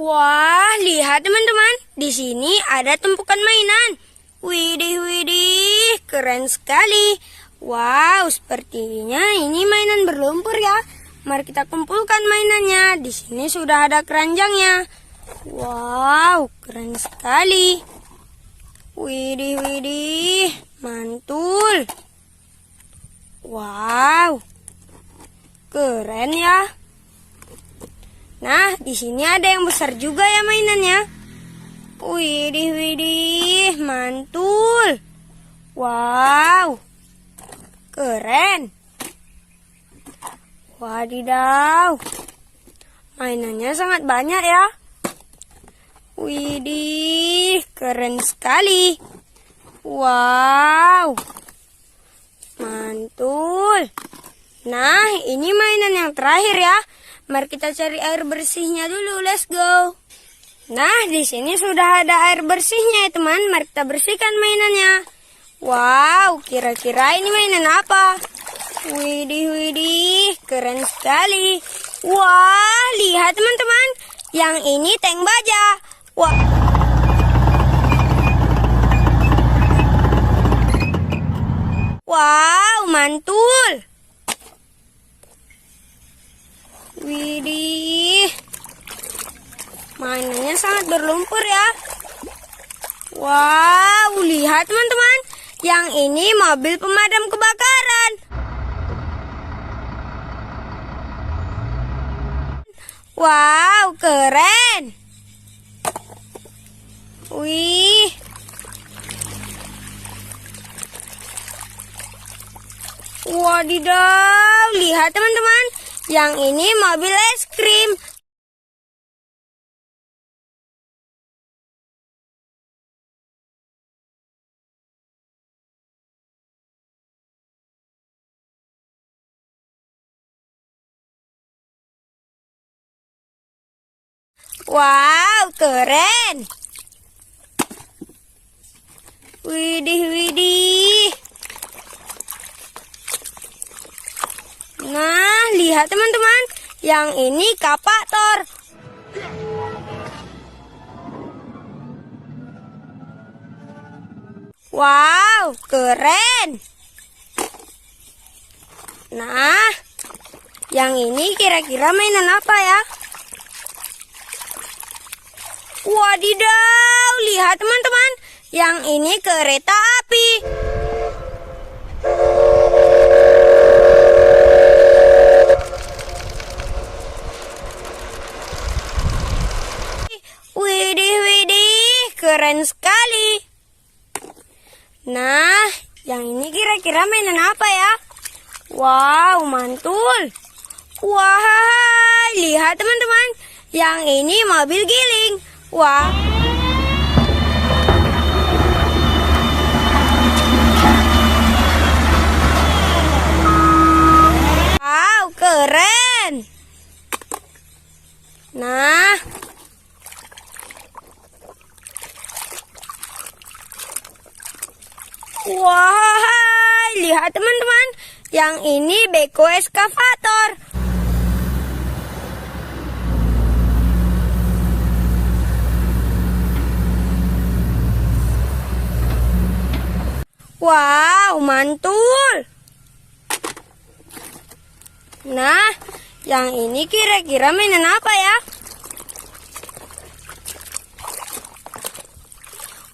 Wah, lihat teman-teman. Di sini ada tumpukan mainan. Widih, widih, keren sekali. Wow, sepertinya ini mainan berlumpur ya. Mari kita kumpulkan mainannya. Di sini sudah ada keranjangnya. Wow, keren sekali. Widih, widih, mantul. Wow, keren ya. Nah, di sini ada yang besar juga ya mainannya. Widih, widih, mantul. Wow, keren. Wadidaw, mainannya sangat banyak ya. Widih, keren sekali. Wow, mantul. Nah, ini mainan yang terakhir ya. Mari kita cari air bersihnya dulu. Let's go. Nah, di sini sudah ada air bersihnya ya teman. Mari kita bersihkan mainannya. Wow, kira-kira ini mainan apa? Widih, widih, keren sekali. Wah, lihat teman-teman. Yang ini tank baja. Wah. Wow, mantul. Widih, mainannya sangat berlumpur ya. Wow, lihat teman-teman. Yang ini mobil pemadam kebakaran. Wow, keren. Wih. Wadidaw, lihat teman-teman. Yang ini mobil es krim. Wow, keren. Widih, widih. Nah, lihat teman-teman. Yang ini kapator. Wow, keren. Nah, yang ini kira-kira mainan apa ya? Wadidaw, lihat teman-teman. Yang ini kereta api. Widih, widih, keren sekali. Nah, yang ini kira-kira mainan apa ya? Wow, mantul. Wah, lihat teman-teman. Yang ini mobil giling. Wah. Wow, keren. Nah, wah, lihat teman-teman. Yang ini beko eskavator. Wow, mantul. Nah, yang ini kira-kira mainan apa ya?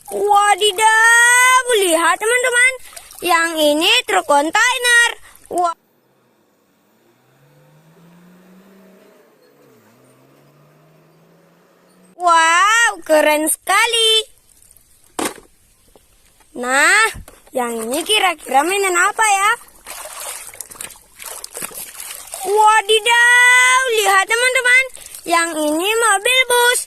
Wadidaw, lihat teman-teman. Yang ini truk kontainer. Wah. Wow, keren sekali. Nah, yang ini kira-kira mainan apa ya? Wadidaw, lihat teman-teman. Yang ini mobil bus.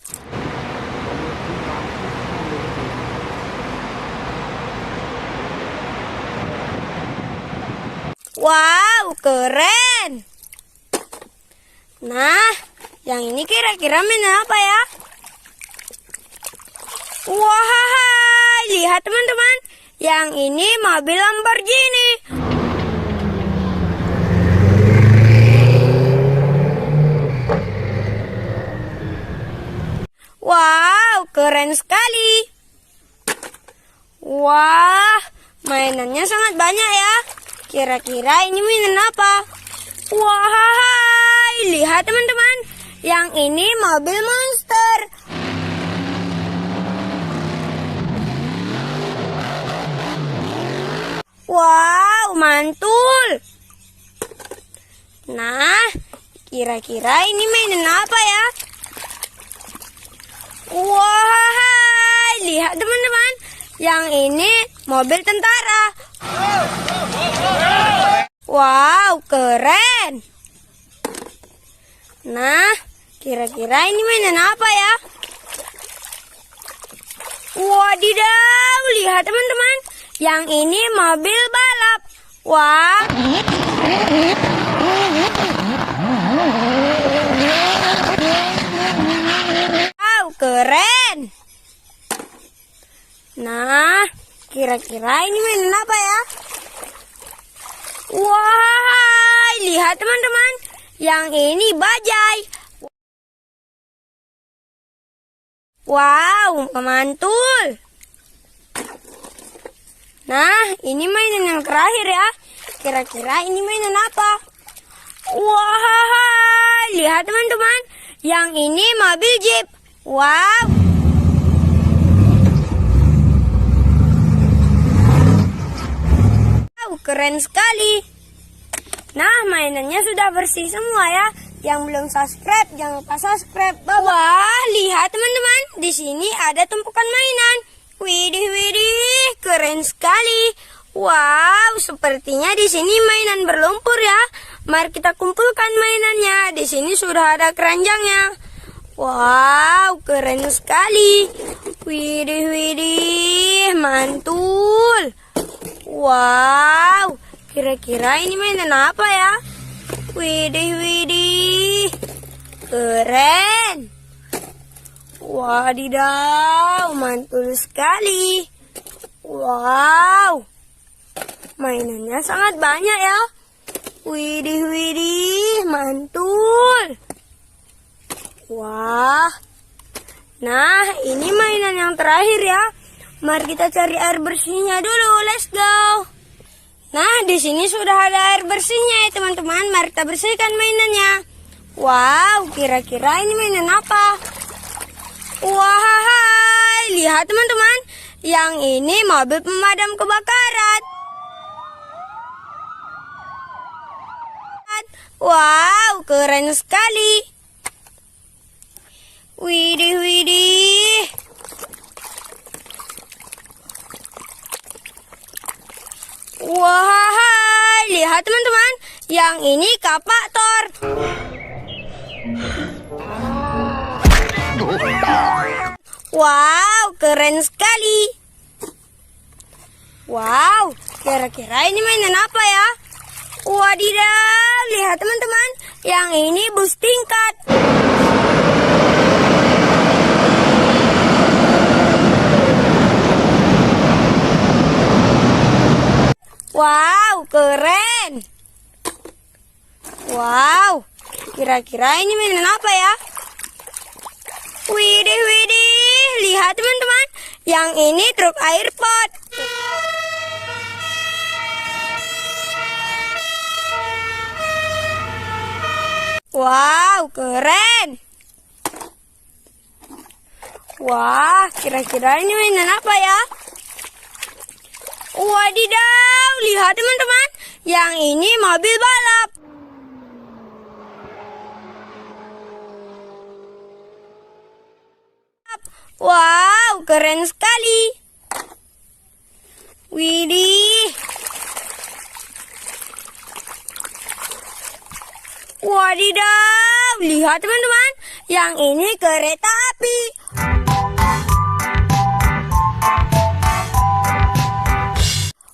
Wow, keren. Nah, yang ini kira-kira mainan apa ya? Wah, lihat teman-teman. Yang ini mobil Lamborghini. Wow, keren sekali. Wah, mainannya sangat banyak ya. Kira-kira ini mainan apa? Wah, lihat teman-teman. Yang ini mobil monster. Wow, mantul. Nah, kira-kira ini mainan apa ya? Wah, lihat teman-teman. Yang ini mobil tentara. Wow, keren. Nah, kira-kira ini mainan apa ya? Wadidaw, lihat teman-teman. Yang ini mobil balap. Wah. Wow, keren. Nah, kira-kira ini mainan apa ya? Wah, lihat teman-teman. Yang ini bajai. Wow, mantul. Nah, ini mainan yang terakhir ya. Kira-kira ini mainan apa? Wah, lihat teman-teman. Yang ini mobil jeep. Wow. Wow, keren sekali. Nah, mainannya sudah bersih semua ya. Yang belum subscribe, jangan lupa subscribe. Wah, lihat teman-teman. Di sini ada tumpukan mainan. Widih, widih, keren sekali. Wow, sepertinya di sini mainan berlumpur ya. Mari kita kumpulkan mainannya. Di sini sudah ada keranjangnya. Wow, keren sekali. Widih, widih, mantul. Wow, kira-kira ini mainan apa ya? Widih, widih, keren. Wadidaw, mantul sekali. Wow, mainannya sangat banyak ya. Widih, widih, mantul. Wah. Nah, ini mainan yang terakhir ya. Mari kita cari air bersihnya dulu. Let's go. Nah, di sini sudah ada air bersihnya ya teman-teman. Mari kita bersihkan mainannya. Wow, kira-kira ini mainan apa? Wah, lihat teman-teman. Yang ini mobil pemadam kebakaran. Wow, keren sekali. Widih, widih. Wah, lihat teman-teman. Yang ini kapak Thor. Wow, keren sekali. Wow, kira-kira ini mainan apa ya? Wadidaw, lihat teman-teman. Yang ini bus tingkat. Wow, keren. Wow, kira-kira ini mainan apa ya? Widih, widih, lihat teman-teman. Yang ini truk air pot. Wow, keren. Wah, kira-kira ini mainan apa ya? Wadidaw, lihat teman-teman. Yang ini mobil balap. Wow, keren sekali. Widih. Wadidaw, lihat teman-teman. Yang ini kereta api.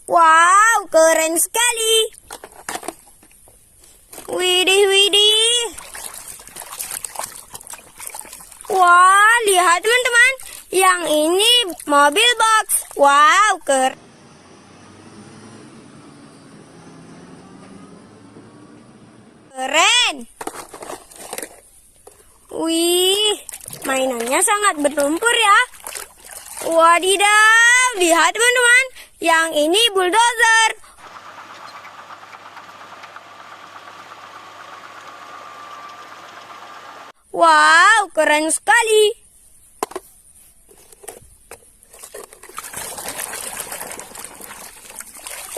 Wow, keren sekali. Widih, widih. Wah, lihat teman-teman. Yang ini mobil box. Wow, keren. Wih, mainannya sangat berlumpur ya. Wadidaw, lihat teman-teman, yang ini bulldozer. Wow, keren sekali.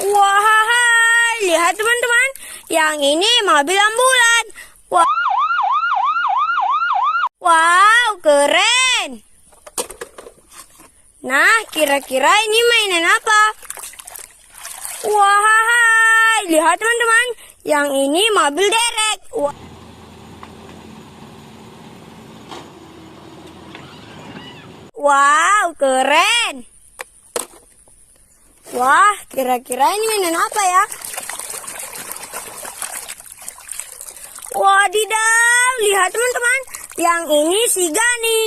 Wah, lihat teman-teman, yang ini mobil ambulan. Wow, keren. Nah, kira-kira ini mainan apa? Wah, lihat teman-teman, yang ini mobil derek. Wow, keren. Wah, kira-kira ini mainan apa ya? Wadidaw, lihat teman-teman, yang ini si Gani,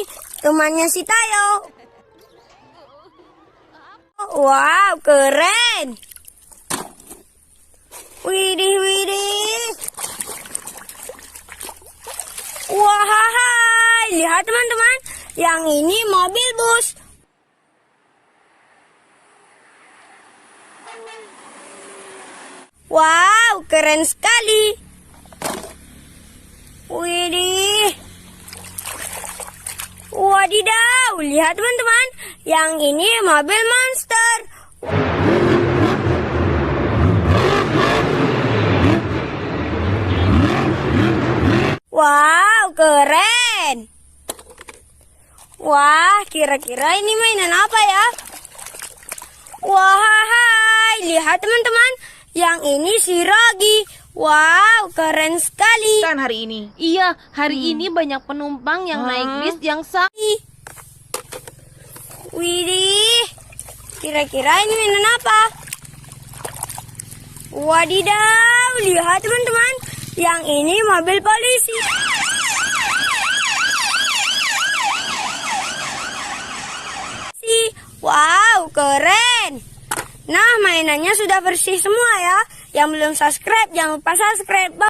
temannya si Tayo. Wow, keren. Widih, widih. Wah, lihat teman-teman, yang ini mobil bus. Wow, keren sekali. Widih. Wadidaw, lihat teman-teman, yang ini mobil monster. Wow, keren. Wah, kira-kira ini mainan apa ya? Wah, lihat teman-teman, yang ini si Rogi. Wow, keren sekali. Kan hari ini. Iya, hari ini banyak penumpang yang naik bis yang Widih, kira-kira ini mainan apa? Wadidaw, lihat teman-teman, yang ini mobil polisi. Wow, keren. Nah, mainannya sudah bersih semua ya. Yang belum subscribe, jangan lupa subscribe.